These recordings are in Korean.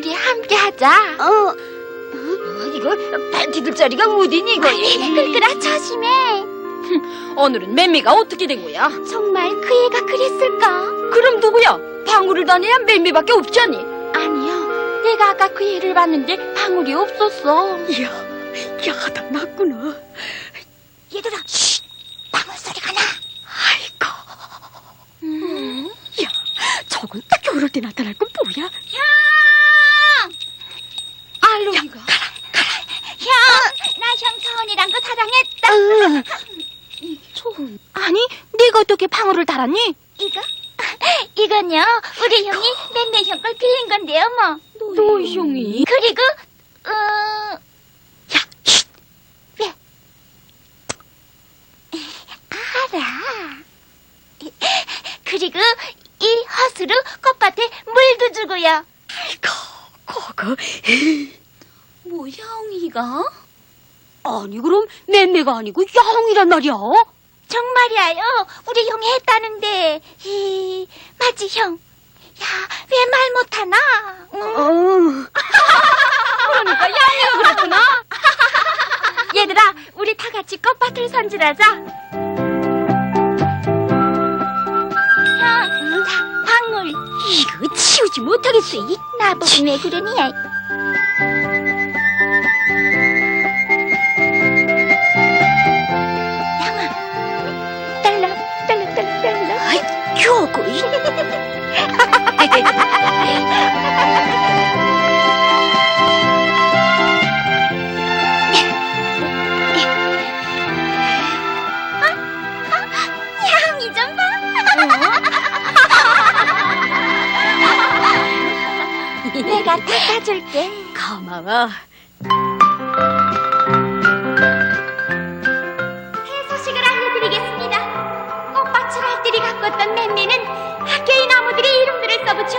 우리 함께 하자. 이거 팬티들 자리가 어디니 이거? 끌끌아 조심해. 오늘은 맴미가 어떻게 된 거야? 정말 그 애가 그랬을까? 그럼 누구야? 방울을 다녀야 맴미밖에 없잖니. 아니요, 내가 아까 그 애를 봤는데 방울이 없었어. 이야, 야다 났구나. 얘들아, 쉿! 방울 소리가 나. 아이고. 야, 저건 딱 요럴 때 나타날 건 뭐야? 형! 알로이가. 형! 나 형 서원이랑 거 사랑했다. 소은. 아니, 네가 어떻게 방울을 달았니? 이건요, 우리 형이 맴매 형 걸 빌린 건데요, 뭐. 너희 형이? 그리고, 야, 쉿. 왜? 알아. 그리고 이 허스로 꽃밭에 물도 주고요. 아이고, 그거. 뭐야, 옹이가? 아니, 그럼 맴매가 아니고 야옹이란 말이야? 정말이야요. 우리 형이 했다는데. 맞지, 형? 야, 왜 말 못하나? 그러니까 야옹이가 그랬구나. 얘들아, 우리 다 같이 꽃밭을 선질하자. 형, 자, 방울. 이거 치우지 못하겠어. 나보고 왜 그러니? 양아, 딸라. 아이, 겨고. 양이 좀 봐. 내가 닦아줄게. 고마워. 소식을 알려드리겠습니다. 꽃밭을 할들이 가꿨던 맴미는 학교의 나무들의 이름들을 써붙여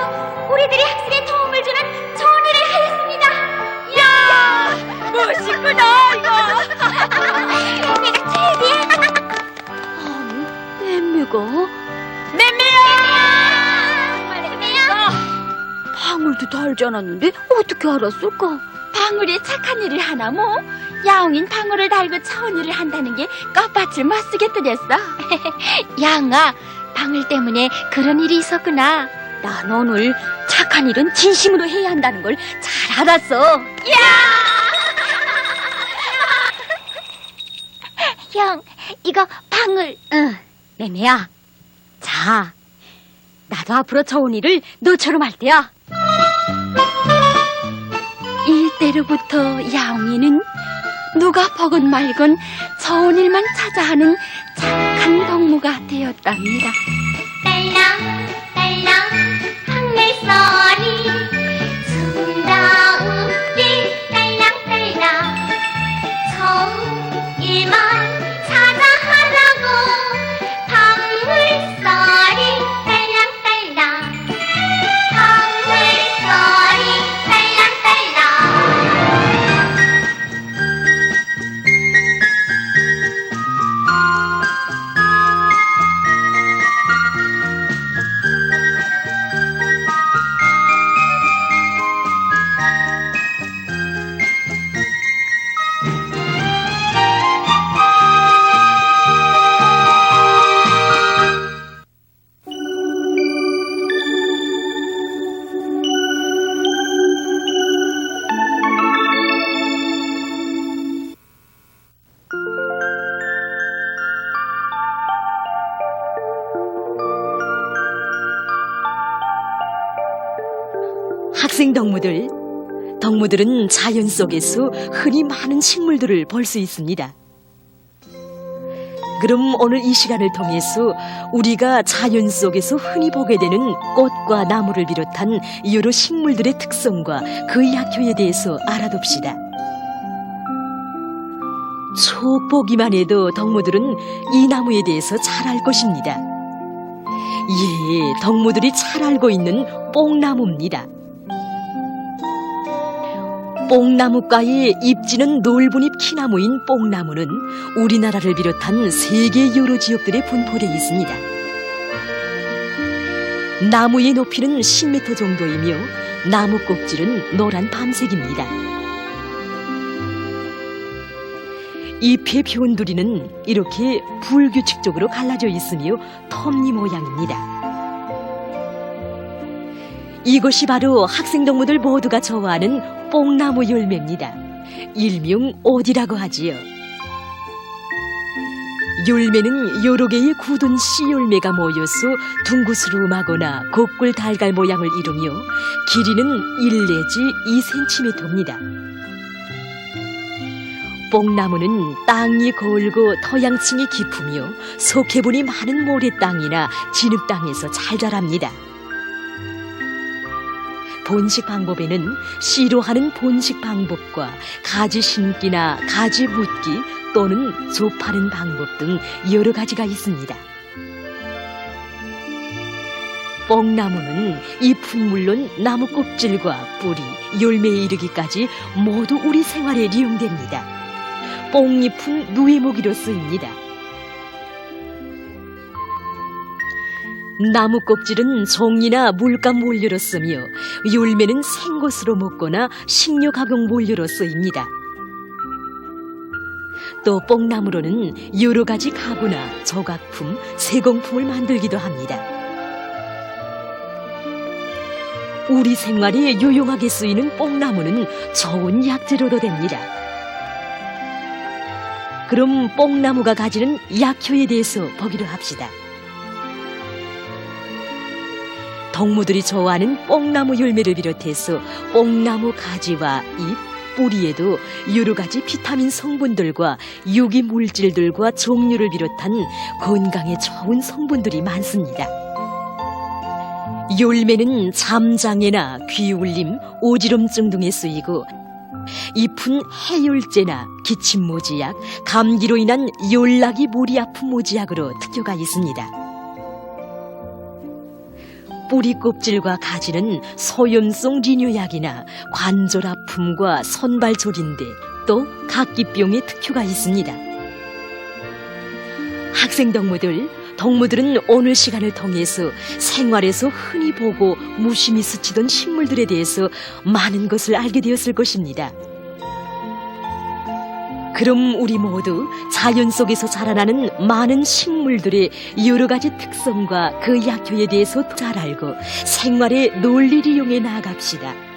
우리들의 학습에 도움을 주는 좋은 일을 하였습니다. 야, 멋있구나, 이거. 맴미가 최고야. 맴매가? 맴미야. 방울도 달지 않았는데 어떻게 알았을까? 방울이 착한 일을 하나 뭐? 야옹인 방울을 달고 좋은 일을 한다는 게 꽃밭을 멋쓰게 뜨렸어. 야옹아, 방울 때문에 그런 일이 있었구나. 난 오늘 착한 일은 진심으로 해야 한다는 걸 잘 알았어. 형, 이거 방울. 응, 맴매야. 자, 나도 앞으로 좋은 일을 너처럼 할 때야. 이때로부터 야옹이는 누가 보건 말건 좋은 일만 찾아 하는 착한 동무가 되었답니다. 딸랑딸랑 하늘소리 숨다우리 딸랑딸랑 좋은 일만 찾아 하라고 방울소리 딸랑딸랑 방울소리 딸랑딸랑. 학생 덕무들은 자연 속에서 흔히 많은 식물들을 볼 수 있습니다. 그럼 오늘 이 시간을 통해서 우리가 자연 속에서 흔히 보게 되는 꽃과 나무를 비롯한 여러 식물들의 특성과 그 약효에 대해서 알아둡시다. 쭉 보기만 해도 덕무들은 이 나무에 대해서 잘 알 것입니다. 예, 덕무들이 잘 알고 있는 뽕나무입니다. 뽕나무과의 잎지는 넓은 잎 키나무인 뽕나무는 우리나라를 비롯한 세계 여러 지역들에 분포되어 있습니다. 나무의 높이는 10m 정도이며 나무 꼭질은 노란 밤색입니다. 잎의 변두리는 이렇게 불규칙적으로 갈라져 있으며 톱니 모양입니다. 이것이 바로 학생동무들 모두가 좋아하는 뽕나무 열매입니다. 일명 오디라고 하지요. 열매는 여러 개의 굳은 씨 열매가 모여서 둥그스름하거나 곡굴 달걀 모양을 이루며 길이는 1 내지 2cm입니다. 뽕나무는 땅이 골고 토양층이 깊으며 석회분이 많은 모래 땅이나 진흙 땅에서 잘 자랍니다. 번식 방법에는 씨로 하는 번식 방법과 가지 심기나 가지 묻기 또는 조파는 방법 등 여러 가지가 있습니다. 뽕나무는 잎은 물론 나무 껍질과 뿌리, 열매에 이르기까지 모두 우리 생활에 이용됩니다. 뽕잎은 누에모기로 쓰입니다. 나무 껍질은 종이나 물감 원료로 쓰며 열매는 생것으로 먹거나 식료 가공 원료로 쓰입니다. 또 뽕나무로는 여러 가지 가구나 조각품, 세공품을 만들기도 합니다. 우리 생활에 유용하게 쓰이는 뽕나무는 좋은 약재료도 됩니다. 그럼 뽕나무가 가지는 약효에 대해서 보기로 합시다. 동무들이 좋아하는 뽕나무 열매를 비롯해서 뽕나무 가지와 잎, 뿌리에도 여러 가지 비타민 성분들과 유기 물질들과 종류를 비롯한 건강에 좋은 성분들이 많습니다. 열매는 잠장애나 귀울림, 오지럼증 등에 쓰이고 잎은 해열제나 기침 모지약, 감기로 인한 열나기 머리 아픈 모지약으로 특효가 있습니다. 뿌리 껍질과 가지는 소염성 리뇨약이나 관절 아픔과 손발 저린데 또 각기병에 특효가 있습니다. 학생 동무들은 오늘 시간을 통해서 생활에서 흔히 보고 무심히 스치던 식물들에 대해서 많은 것을 알게 되었을 것입니다. 그럼 우리 모두 자연 속에서 자라나는 많은 식물들의 여러 가지 특성과 그 약효에 대해서 잘 알고 생활의 논리를 이용해 나아갑시다.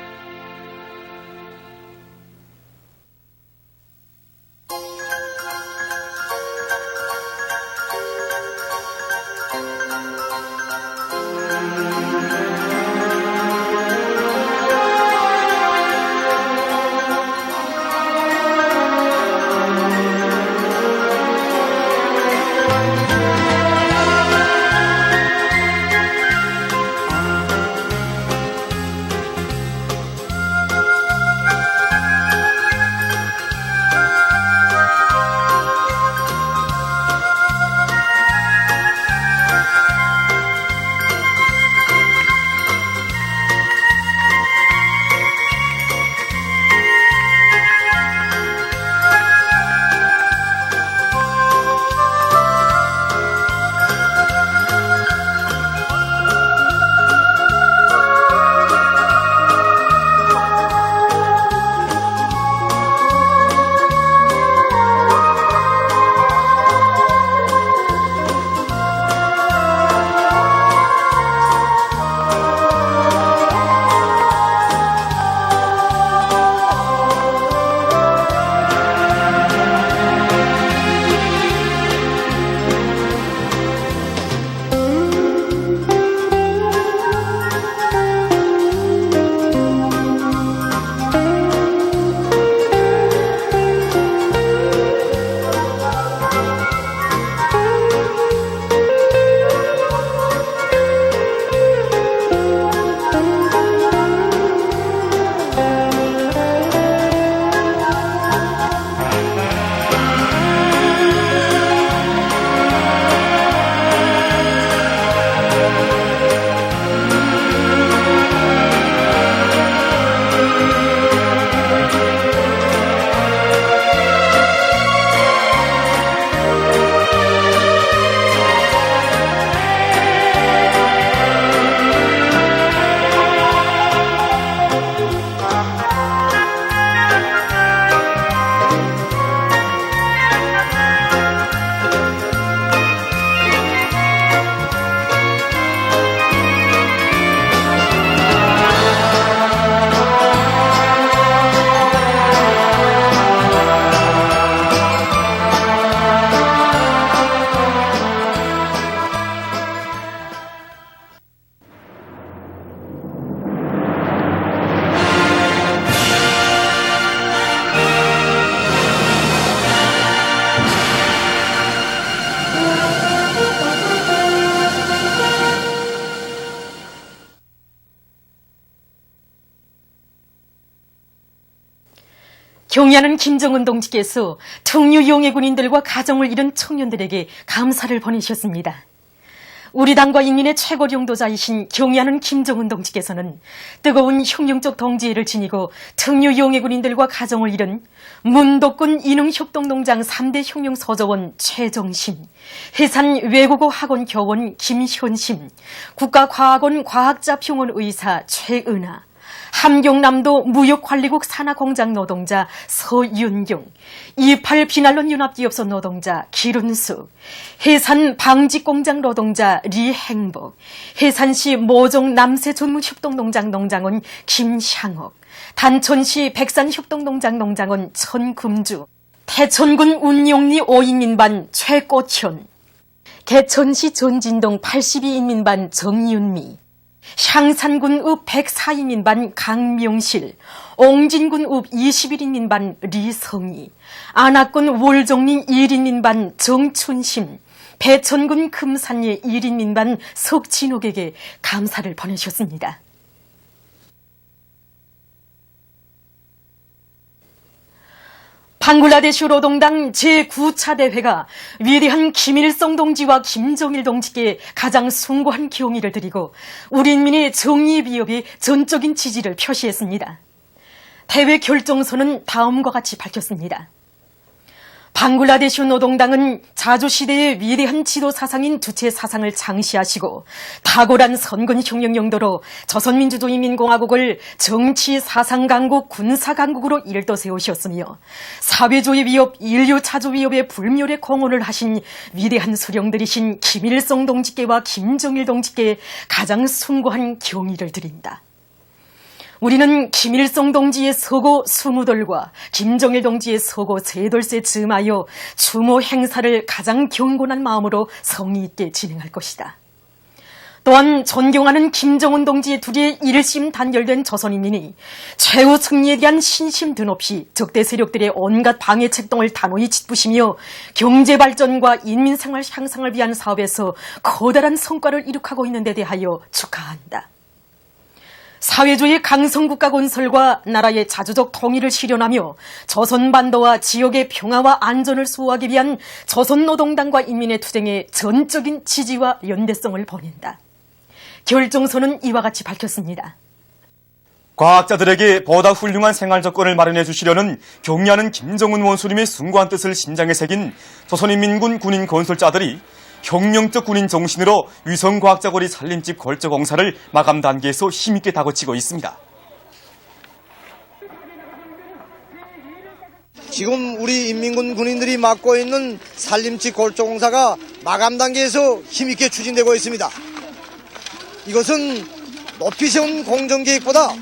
경의하는 김정은 동지께서 특류 용해 군인들과 가정을 잃은 청년들에게 감사를 보내셨습니다. 우리 당과 인민의 최고領導자이신 경의하는 김정은 동지께서는 뜨거운 혁명적 동지애를 지니고 특류 용해 군인들과 가정을 잃은 문덕군 인흥협동농장 3대 혁명서저원 최정심, 해산 외국어 학원 교원 김현심, 국가과학원 과학자평원 의사 최은하, 함경남도 무역관리국 산하공장 노동자 서윤경, 28 비난론 융합기업소 노동자 기룬숙, 해산 방직공장 노동자 리행복, 해산시 모종 남세전문협동농장 농장원 김향옥, 단천시 백산협동농장 농장원 천금주, 태천군 운용리 5인민반 최꽃현, 개천시 전진동 82인민반 정윤미, 향산군 읍 104인민반 강명실, 옹진군 읍 21인민반 리성희, 안악군 월정리 1인민반 정춘심, 배천군 금산리 1인민반 석진옥에게 감사를 보내셨습니다. 방글라데시 노동당 제9차 대회가 위대한 김일성 동지와 김정일 동지께 가장 숭고한 경의를 드리고 우리 인민의 정의의 비협에 전적인 지지를 표시했습니다. 대회 결정서는 다음과 같이 밝혔습니다. 방글라데시 노동당은 자주시대의 위대한 지도 사상인 주체 사상을 장시하시고 탁월한 선근혁명 용도로 조선민주주의인민공화국을 정치 사상 강국, 군사 강국으로 일떠세우셨으며 사회주의 위협, 인류 차주 위협에 불멸의 공헌을 하신 위대한 수령들이신 김일성 동지께와 김정일 동지께 가장 숭고한 경의를 드린다. 우리는 김일성 동지의 서고 수무돌과 김정일 동지의 서고 세돌세 즈음하여 추모 행사를 가장 경건한 마음으로 성의 있게 진행할 것이다. 또한 존경하는 김정은 동지의 둘이 일심 단결된 조선인민이 최후 승리에 대한 신심 드높이 적대 세력들의 온갖 방해 책동을 단호히 짓부시며 경제발전과 인민생활 향상을 위한 사업에서 커다란 성과를 이룩하고 있는 데 대하여 축하한다. 사회주의 강성국가 건설과 나라의 자주적 통일을 실현하며 조선반도와 지역의 평화와 안전을 수호하기 위한 조선노동당과 인민의 투쟁에 전적인 지지와 연대성을 보낸다. 결정서는 이와 같이 밝혔습니다. 과학자들에게 보다 훌륭한 생활 조건을 마련해 주시려는 경의하는 김정은 원수님의 숭고한 뜻을 심장에 새긴 조선인민군 군인 건설자들이 혁명적 군인 정신으로 위성과학자거리 살림집 걸저 공사를 마감 단계에서 힘있게 다그치고 있습니다. 지금 우리 인민군 군인들이 맡고 있는 살림집 걸저 공사가 마감 단계에서 힘있게 추진되고 있습니다. 이것은 높이 세운 공정계획보다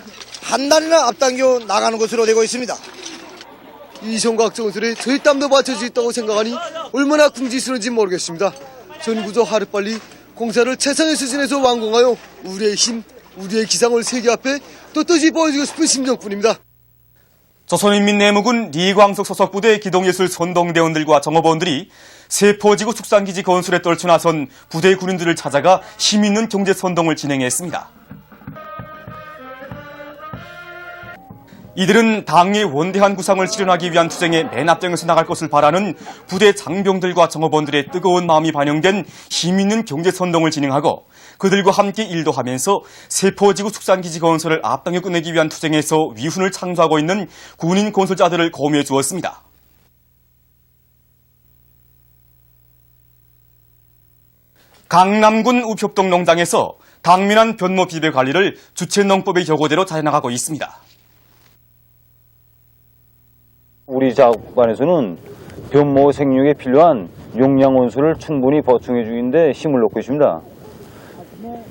한 달이나 앞당겨 나가는 것으로 되고 있습니다. 위성과학자 건설에 저희 땀도 받쳐져 있다고 생각하니 얼마나 궁지스러운지 모르겠습니다. 전구도 하루빨리 공사를 최상의 수준에서 완공하여 우리의 힘, 우리의 기상을 세계 앞에 떳떳이 보여주고 싶은 심정뿐입니다. 조선인민내무군 리광석 소속 부대 기동예술 선동대원들과 정업원들이 세포지구 축산기지 건설에 떨쳐나선 부대 군인들을 찾아가 힘있는 경제선동을 진행했습니다. 이들은 당의 원대한 구상을 실현하기 위한 투쟁에 맨 앞장에서 나갈 것을 바라는 부대 장병들과 정업원들의 뜨거운 마음이 반영된 힘있는 경제선동을 진행하고 그들과 함께 일도 하면서 세포지구 축산기지 건설을 앞당겨 끝내기 위한 투쟁에서 위훈을 창조하고 있는 군인 건설자들을 고미해 주었습니다. 강남군 우협동농장에서 당면한 변모 비배 관리를 주체농법의 요구대로 잘해나가고 있습니다. 우리 작업반에서는 변모 생육에 필요한 용량 원수를 충분히 보충해 주는데 힘을 놓고 있습니다.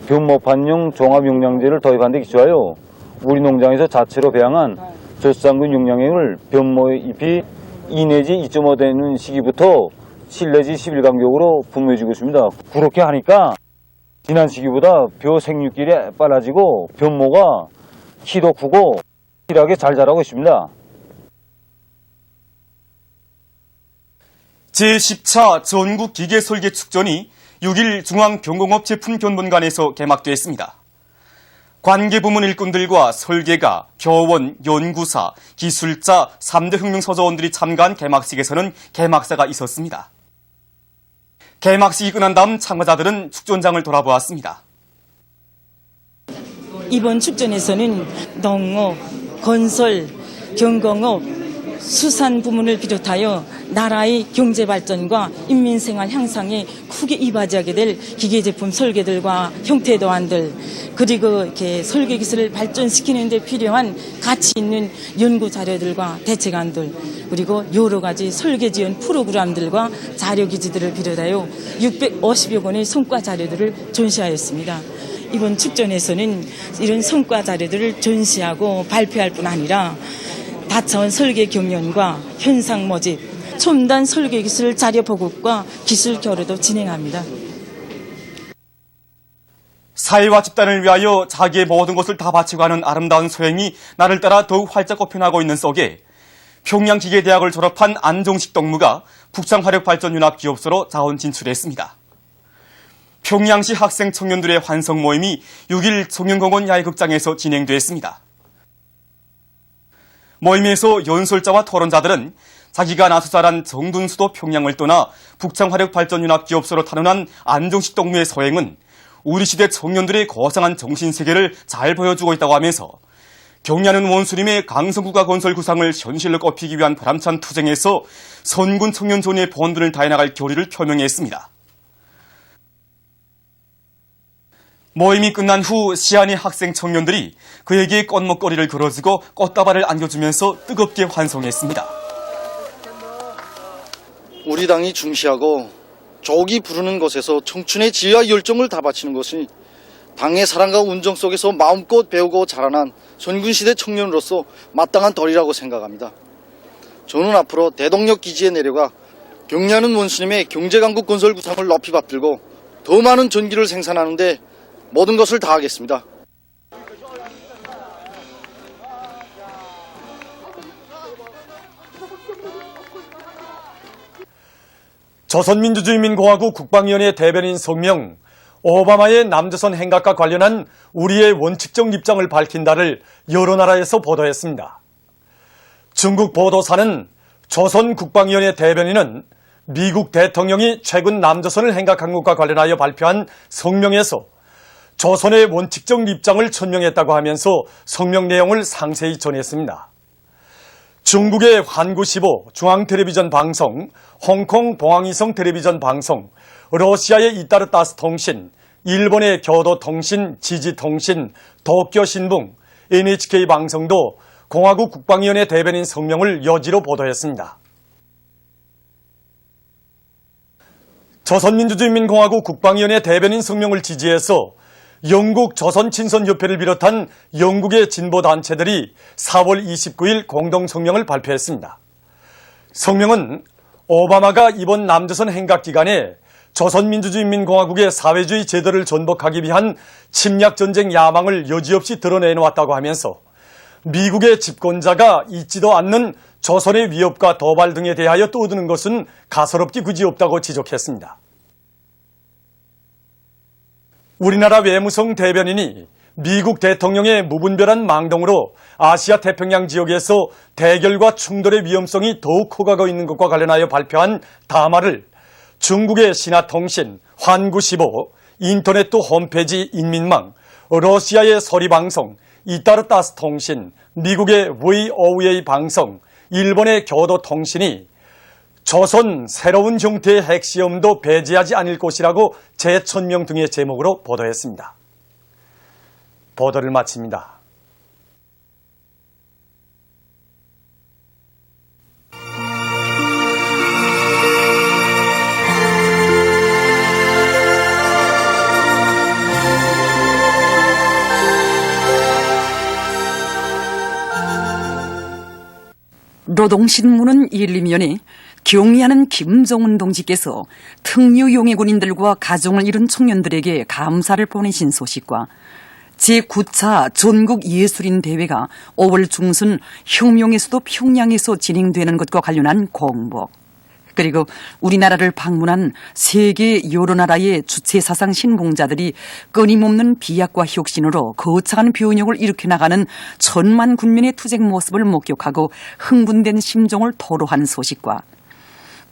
변모판용 종합용량제를 도입한 데 기초하여 우리 농장에서 자체로 배양한 젖산균 용량액을 변모잎이 2 내지 2.5 되는 시기부터 7 내지 10일 간격으로 분무해 주고 있습니다. 그렇게 하니까 지난 시기보다 벼 생육길이 빨라지고 변모가 키도 크고 실하게 잘 자라고 있습니다. 제10차 전국기계설계축전이 6일 중앙변공업 제품견본관에서 개막됐습니다. 관계부문 일꾼들과 설계가, 교원, 연구사, 기술자, 3대 혁명서저원들이 참가한 개막식에서는 개막사가 있었습니다. 개막식이 끝난 다음 참가자들은 축전장을 돌아보았습니다. 이번 축전에서는 농업, 건설, 경공업, 수산 부문을 비롯하여 나라의 경제 발전과 인민생활 향상에 크게 이바지하게 될 기계제품 설계들과 형태 도안들, 그리고 이렇게 설계 기술을 발전시키는 데 필요한 가치 있는 연구 자료들과 대책안들, 그리고 여러 가지 설계 지원 프로그램들과 자료 기지들을 비롯하여 650여 건의 성과 자료들을 전시하였습니다. 이번 축전에서는 이런 성과 자료들을 전시하고 발표할 뿐 아니라 다차원 설계 경연과 현상 모집, 첨단 설계 기술 자료 보급과 기술 교류도 진행합니다. 사회와 집단을 위하여 자기의 모든 것을 다 바치고 하는 아름다운 소행이 나를 따라 더욱 활짝 꽃펴나고 있는 속에 평양기계대학을 졸업한 안종식 동무가 북창화력발전융합기업소로 자원 진출했습니다. 평양시 학생 청년들의 환성 모임이 6일 송영공원 야외극장에서 진행됐습니다. 모임에서 연설자와 토론자들은 자기가 나서자란 정둔수도 평양을 떠나 북창화력발전융합기업소로 탄원한 안종식 동무의 소행은 우리 시대 청년들의 거상한 정신세계를 잘 보여주고 있다고 하면서 경리하는 원수님의 강성국가 건설 구상을 현실로 꼽히기 위한 바람찬 투쟁에서 선군 청년존의 본분을 다해나갈 결의를 표명했습니다. 모임이 끝난 후 시안의 학생 청년들이 그에게 꽃목걸이를 걸어주고 꽃다발을 안겨주면서 뜨겁게 환송했습니다. 우리 당이 중시하고 족이 부르는 것에서 청춘의 지혜와 열정을 다 바치는 것이 당의 사랑과 운정 속에서 마음껏 배우고 자라난 선군시대 청년으로서 마땅한 도리라고 생각합니다. 저는 앞으로 대동력 기지에 내려가 경리하는 원수님의 경제강국 건설 구상을 높이 받들고 더 많은 전기를 생산하는 데 모든 것을 다하겠습니다. 조선민주주의인민공화국 국방위원회 대변인 성명, 오바마의 남조선 행각과 관련한 우리의 원칙적 입장을 밝힌다를 여러 나라에서 보도했습니다. 중국 보도사는 조선국방위원회 대변인은 미국 대통령이 최근 남조선을 행각한 것과 관련하여 발표한 성명에서 조선의 원칙적 입장을 천명했다고 하면서 성명 내용을 상세히 전했습니다. 중국의 환구15 중앙텔레비전 방송, 홍콩 봉황위성 텔레비전 방송, 러시아의 이따르따스 통신, 일본의 교도통신, 지지통신, 도쿄신문, NHK 방송도 공화국 국방위원회 대변인 성명을 여지로 보도했습니다. 조선민주주의인민공화국 국방위원회 대변인 성명을 지지해서 영국 조선친선협회를 비롯한 영국의 진보단체들이 4월 29일 공동성명을 발표했습니다. 성명은 오바마가 이번 남조선 행각기간에 조선민주주의인민공화국의 사회주의 제도를 전복하기 위한 침략전쟁 야망을 여지없이 드러내놓았다고 하면서 미국의 집권자가 잊지도 않는 조선의 위협과 도발 등에 대하여 떠드는 것은 가소롭기 그지없다고 지적했습니다. 우리나라 외무성 대변인이 미국 대통령의 무분별한 망동으로 아시아 태평양 지역에서 대결과 충돌의 위험성이 더욱 커가고 있는 것과 관련하여 발표한 담화를 중국의 신화통신, 환구15, 인터넷 홈페이지 인민망, 러시아의 서리방송, 이따르따스 통신, 미국의 VOA 방송, 일본의 교도통신이 조선 새로운 형태의 핵시험도 배제하지 않을 것이라고 재천명 등의 제목으로 보도했습니다. 보도를 마칩니다. 노동신문은 1, 2면에 경리하는 김정은 동지께서 특유 용의 군인들과 가정을 잃은 청년들에게 감사를 보내신 소식과 제9차 전국예술인 대회가 5월 중순 혁명의 수도 평양에서 진행되는 것과 관련한 공보, 그리고 우리나라를 방문한 세계 여러 나라의 주체사상 신공자들이 끊임없는 비약과 혁신으로 거창한 변혁을 일으켜 나가는 천만 군민의 투쟁 모습을 목격하고 흥분된 심정을 토로한 소식과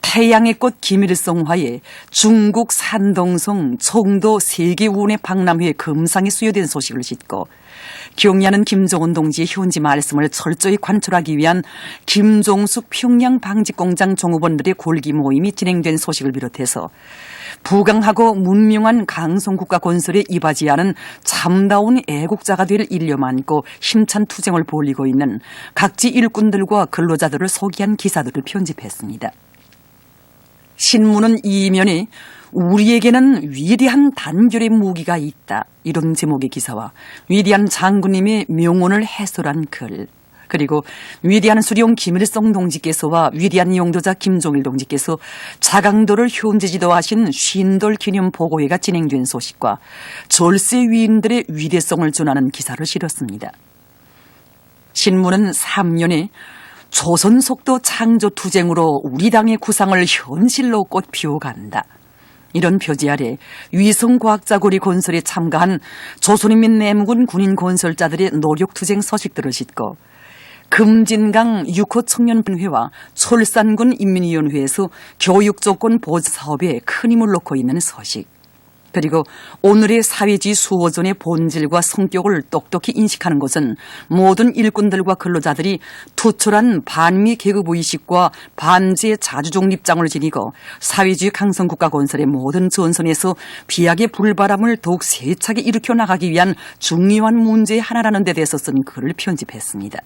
태양의 꽃 김일성화에 중국 산동성 청도 세계우원회 박람회 금상이 수여된 소식을 싣고 경의하는 김정은 동지의 현지 말씀을 철저히 관철하기 위한 김종숙 평양 방직공장 종업원들의 골기 모임이 진행된 소식을 비롯해서 부강하고 문명한 강성국가 건설에 이바지하는 참다운 애국자가 될 일념 안고 힘찬 투쟁을 벌이고 있는 각지 일꾼들과 근로자들을 소개한 기사들을 편집했습니다. 신문은 이면에 우리에게는 위대한 단결의 무기가 있다. 이런 제목의 기사와 위대한 장군님의 명언을 해설한 글, 그리고 위대한 수령 김일성 동지께서와 위대한 용도자 김종일 동지께서 자강도를 현지 지도하신 쉰돌 기념 보고회가 진행된 소식과 절세 위인들의 위대성을 전하는 기사를 실었습니다. 신문은 3년에 조선 속도 창조 투쟁으로 우리 당의 구상을 현실로 꽃피워간다. 이런 표지 아래 위성과학자고리 건설에 참가한 조선인민 내무군 군인 건설자들의 노력투쟁 소식들을 싣고 금진강 6호 청년회와 철산군 인민위원회에서 교육조건 보조 사업에 큰 힘을 놓고 있는 소식, 그리고 오늘의 사회주의 수호전의 본질과 성격을 똑똑히 인식하는 것은 모든 일꾼들과 근로자들이 투철한 반미 계급의식과 반제 자주종 입장을 지니고 사회주의 강성국가 건설의 모든 전선에서 비약의 불바람을 더욱 세차게 일으켜 나가기 위한 중요한 문제의 하나라는 데 대해서 쓴 글을 편집했습니다.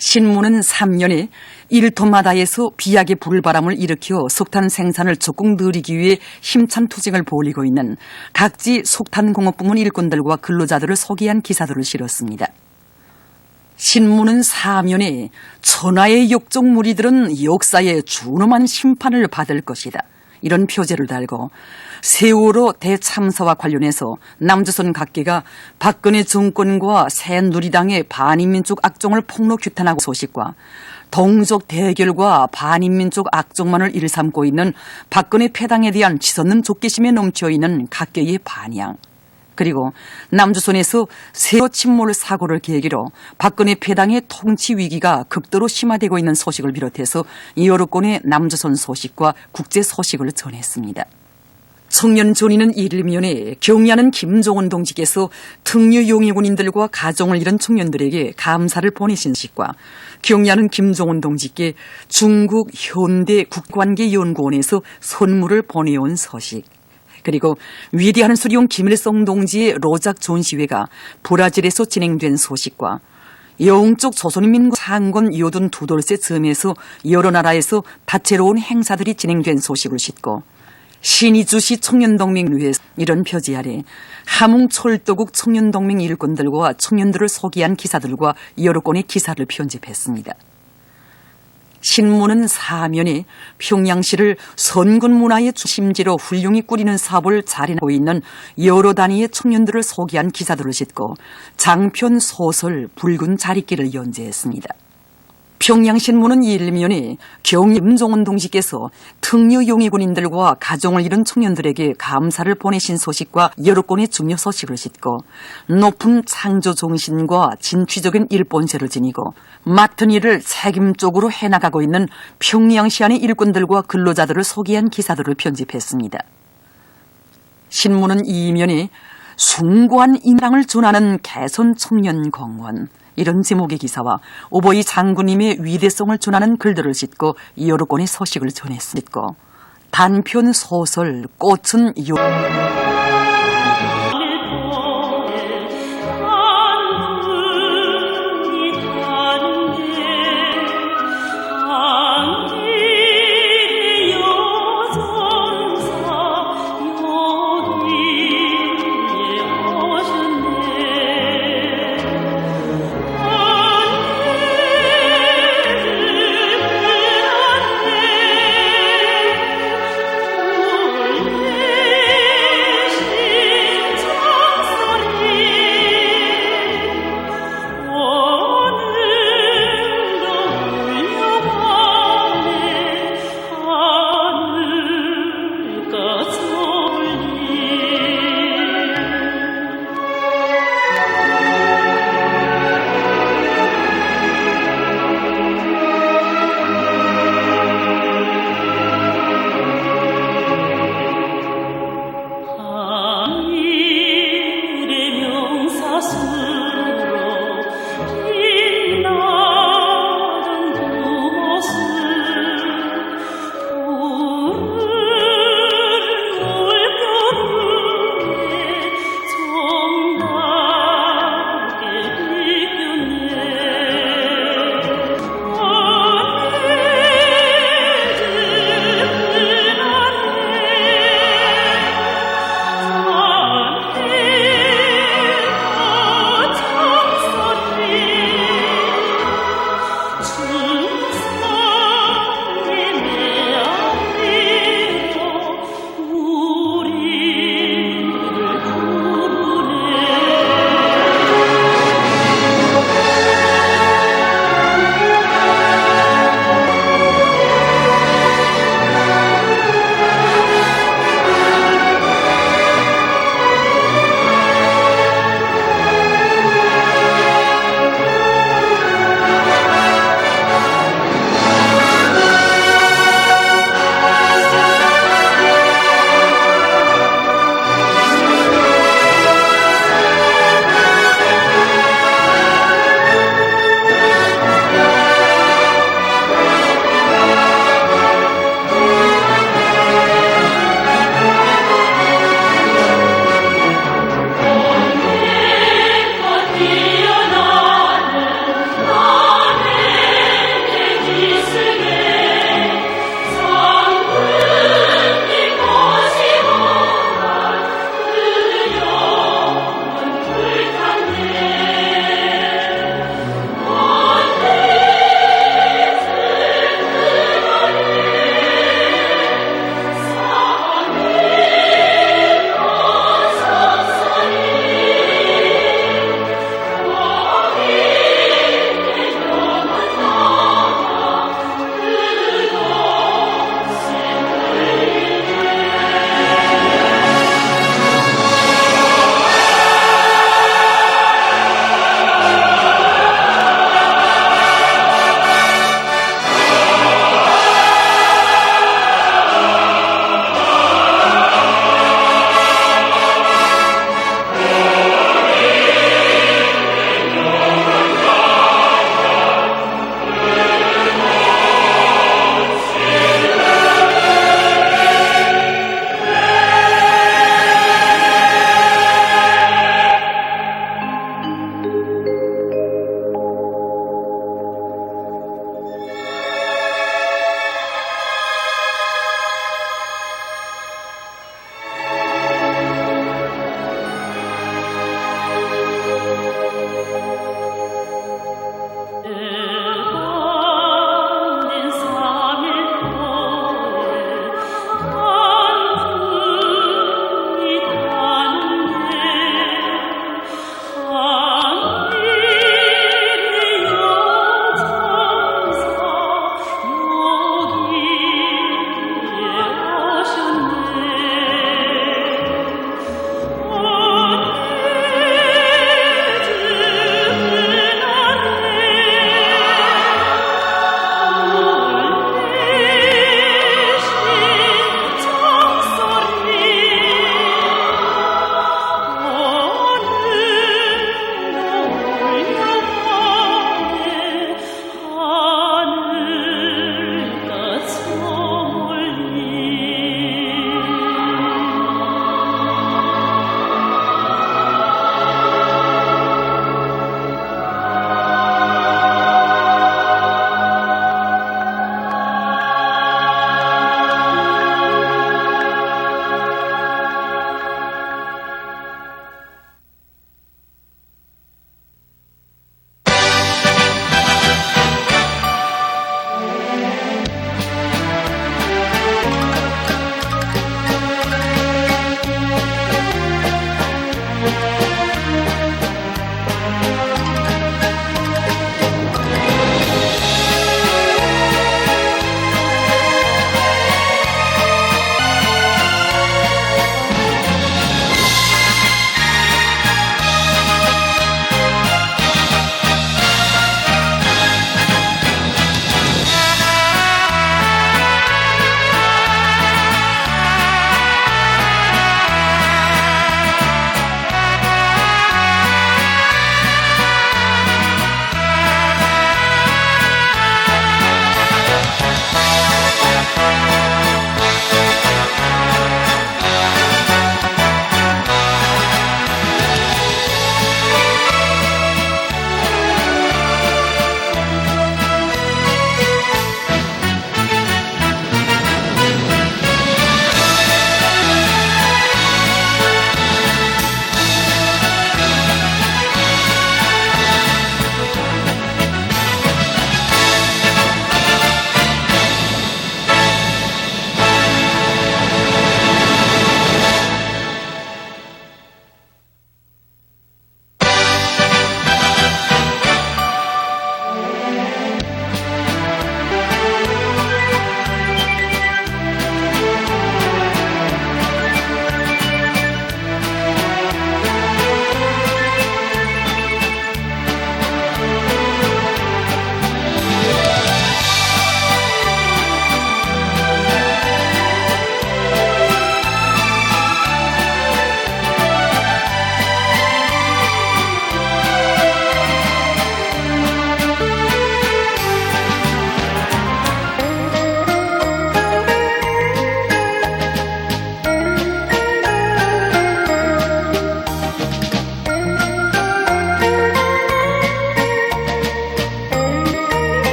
신문은 3년에 1톤마다에서 비약의 불바람을 일으켜 석탄 생산을 적극 늘리기 위해 힘찬 투쟁을 벌이고 있는 각지 석탄공업부문 일꾼들과 근로자들을 소개한 기사들을 실었습니다. 신문은 4면에 천하의 역적 무리들은 역사의 준엄한 심판을 받을 것이다. 이런 표제를 달고 세월호 대참사와 관련해서 남조선 각계가 박근혜 정권과 새누리당의 반인민족 악종을 폭로 규탄하고 소식과 동족 대결과 반인민족 악종만을 일삼고 있는 박근혜 패당에 대한 치솟는 족개심에 넘쳐있는 각계의 반향, 그리고 남조선에서 세월호 침몰 사고를 계기로 박근혜 패당의 통치 위기가 극도로 심화되고 있는 소식을 비롯해서 여러 건의 남조선 소식과 국제 소식을 전했습니다. 청년 존의는 일면에 경의하는 김종은 동지께서 특류 용의군인들과 가정을 잃은 청년들에게 감사를 보내신 소식과 경의하는 김종은 동지께 중국 현대 국관계연구원에서 선물을 보내온 소식, 그리고 위대한 수령 김일성 동지의 로작 전시회가 브라질에서 진행된 소식과 영적 조선인민군 상권 요둔 두돌세 점에서 여러 나라에서 다채로운 행사들이 진행된 소식을 싣고 신의주시 청년동맹회에서 이런 표지 아래 함흥철도국 청년동맹 일꾼들과 청년들을 소개한 기사들과 여러 건의 기사를 편집했습니다. 신문은 4면에 평양시를 선군 문화의 중심지로 훌륭히 꾸리는 사업을 잘해내고 있는 여러 단위의 청년들을 소개한 기사들을 싣고 장편 소설 붉은 자리길을 연재했습니다. 평양신문은 1면에 김종은 동지께서 특류 용의군인들과 가정을 잃은 청년들에게 감사를 보내신 소식과 여러 건의 중요 소식을 싣고 높은 창조 정신과 진취적인 일본세를 지니고 맡은 일을 책임적으로 해나가고 있는 평양시 안의 일꾼들과 근로자들을 소개한 기사들을 편집했습니다. 신문은 2면에 숭고한 인당을 전하는 개선 청년 공원, 이런 제목의 기사와 오보이 장군님의 위대성을 전하는 글들을 싣고 여러 건의 소식을 전했고 단편 소설 꽃은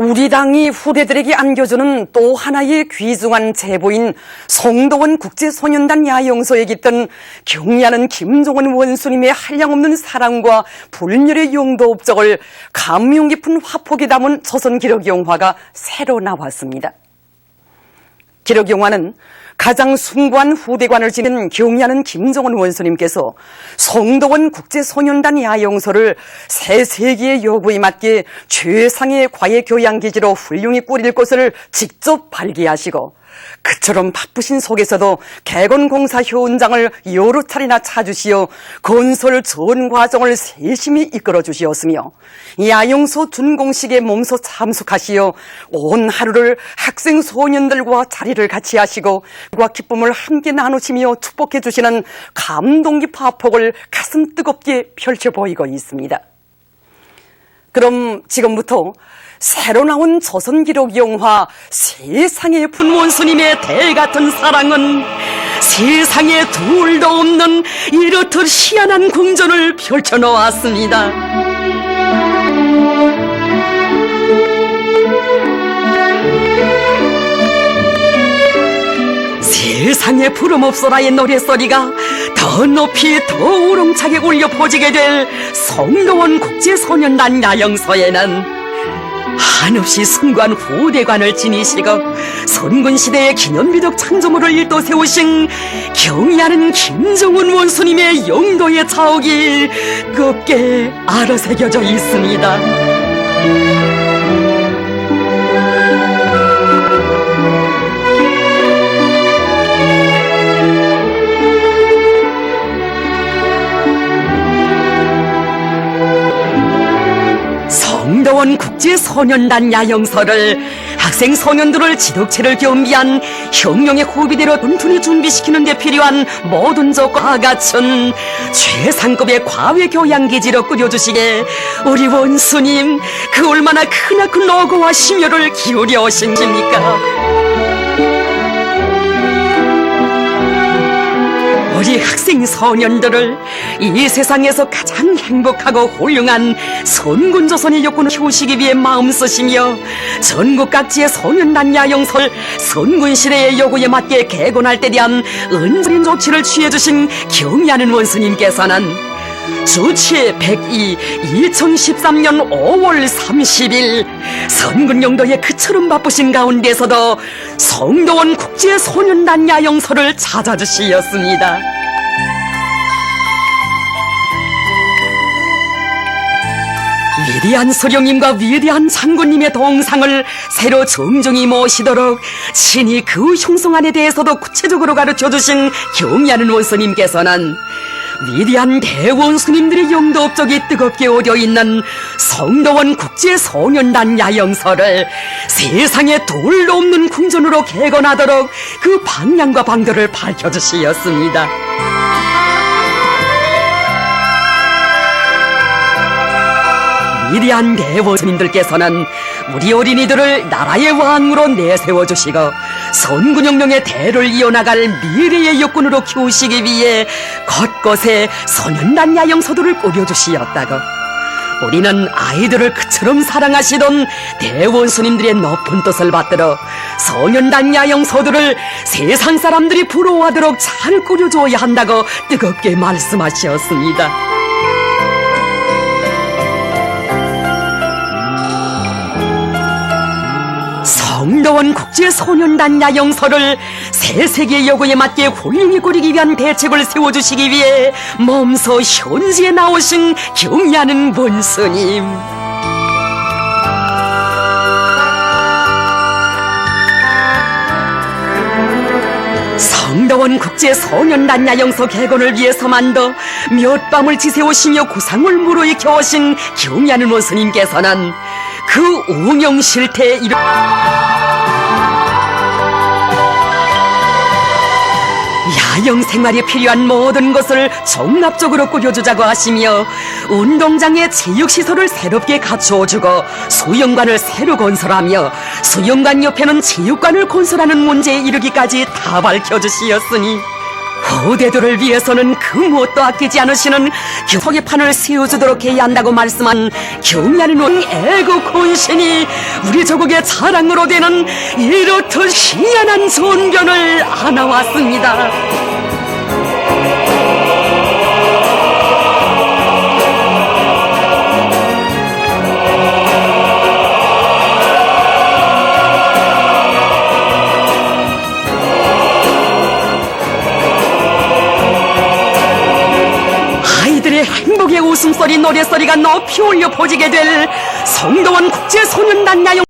우리 당이 후대들에게 안겨주는 또 하나의 귀중한 제보인 성도원 국제소년단 야영소에 깃든 경리하는 김종원 원수님의 한량없는 사랑과 불멸의 용도 업적을 감명 깊은 화폭에 담은 조선기록영화가 새로 나왔습니다. 기록영화는 가장 숭고한 후대관을 지닌 경리하는 김종원 원수님께서 성도원 국제소년단 야영소를 새 세기의 요구에 맞게 최상의 과외교양기지로 훌륭히 꾸릴 것을 직접 발기하시고 그처럼 바쁘신 속에서도 개건공사 현장을 여러 차례나 찾으시어 건설 전 과정을 세심히 이끌어 주시었으며 야영소 준공식에 몸소 참석하시어 온 하루를 학생 소년들과 자리를 같이 하시고 그와 기쁨을 함께 나누시며 축복해 주시는 감동기 파폭을 가슴 뜨겁게 펼쳐 보이고 있습니다. 그럼 지금부터 새로 나온 조선기록 영화 세상의 원수님의 대같은 사랑은 세상에 둘도 없는 이렇듯 희한한 궁전을 펼쳐놓았습니다. 세상에 부름없어라의 노랫소리가 더 높이 더 우렁차게 울려 퍼지게 될 성도원 국제소년단 야영소에는 한없이 숭고한 후대관을 지니시고 선군시대의 기념비적 창조물을 일도 세우신 경의하는 김종원 원수님의 영도의 자옥이 곱게 아로새겨져 있습니다. 성도원 국제소년단 야영소를 학생 소년들을 지독체를 겸비한 혁명의 호비대로 튼튼히 준비시키는 데 필요한 모든 조건과 갖춘 최상급의 과외교양기지로 꾸려주시게 우리 원수님 그 얼마나 크나큰 노고와 심혈을 기울여 오십니까? 우리 학생 소년들을 이 세상에서 가장 행복하고 훌륭한 선군조선의 여건을 키우시기 위해 마음 쓰시며 전국 각지의 소년단 야영소를 선군시대의 요구에 맞게 개건할 때 대한 은전인 조치를 취해주신 경의하는 원수님께서는 주치 102 2013년 5월 30일 선군용도에 그처럼 바쁘신 가운데서도 성도원 국제소년단 야영소를 찾아주시었습니다. 위대한 소령님과 위대한 장군님의 동상을 새로 정중히 모시도록 친히 그 형성안에 대해서도 구체적으로 가르쳐주신 경의하는 원수님께서는 위대한 대원수님들의 영도 업적이 뜨겁게 오려있는 성도원 국제소년단 야영소를 세상에 둘도 없는 궁전으로 개건하도록 그 방향과 방도를 밝혀주시었습니다. 위대한 대원수님들께서는 우리 어린이들을 나라의 왕으로 내세워주시고 선군영령의 대를 이어나갈 미래의 여건으로 키우시기 위해 곳곳에 소년단 야영소들을 꾸려주시었다고 우리는 아이들을 그처럼 사랑하시던 대원수님들의 높은 뜻을 받들어 소년단 야영소들을 세상 사람들이 부러워하도록 잘 꾸려줘야 한다고 뜨겁게 말씀하셨습니다. 성도원 국제소년단 야영소를 새 세계의 요구에 맞게 훌륭히 꾸리기 위한 대책을 세워주시기 위해 몸소 현지에 나오신 경의하는 원수님. 성도원 국제소년단 야영소 개건을 위해서만도 몇 밤을 지새우시며 구상을 무르익혀 겨우신 경의하는 원수님께서는 그 운영 실태에 야영 생활에 필요한 모든 것을 종합적으로 꾸려주자고 하시며 운동장에 체육시설을 새롭게 갖추어주고 수영관을 새로 건설하며 수영관 옆에는 체육관을 건설하는 문제에 이르기까지 다 밝혀주시었으니 후대들을 위해서는 그 무엇도 아끼지 않으시는 서기판을 세워주도록 해야 한다고 말씀한 경의하는 애국 혼신이 우리 조국의 자랑으로 되는 이렇듯 희한한 존견을 안아왔습니다. 아이들의 행복의 웃음소리, 노래소리가 높이 울려 퍼지게 될 성도원 국제소년단 야영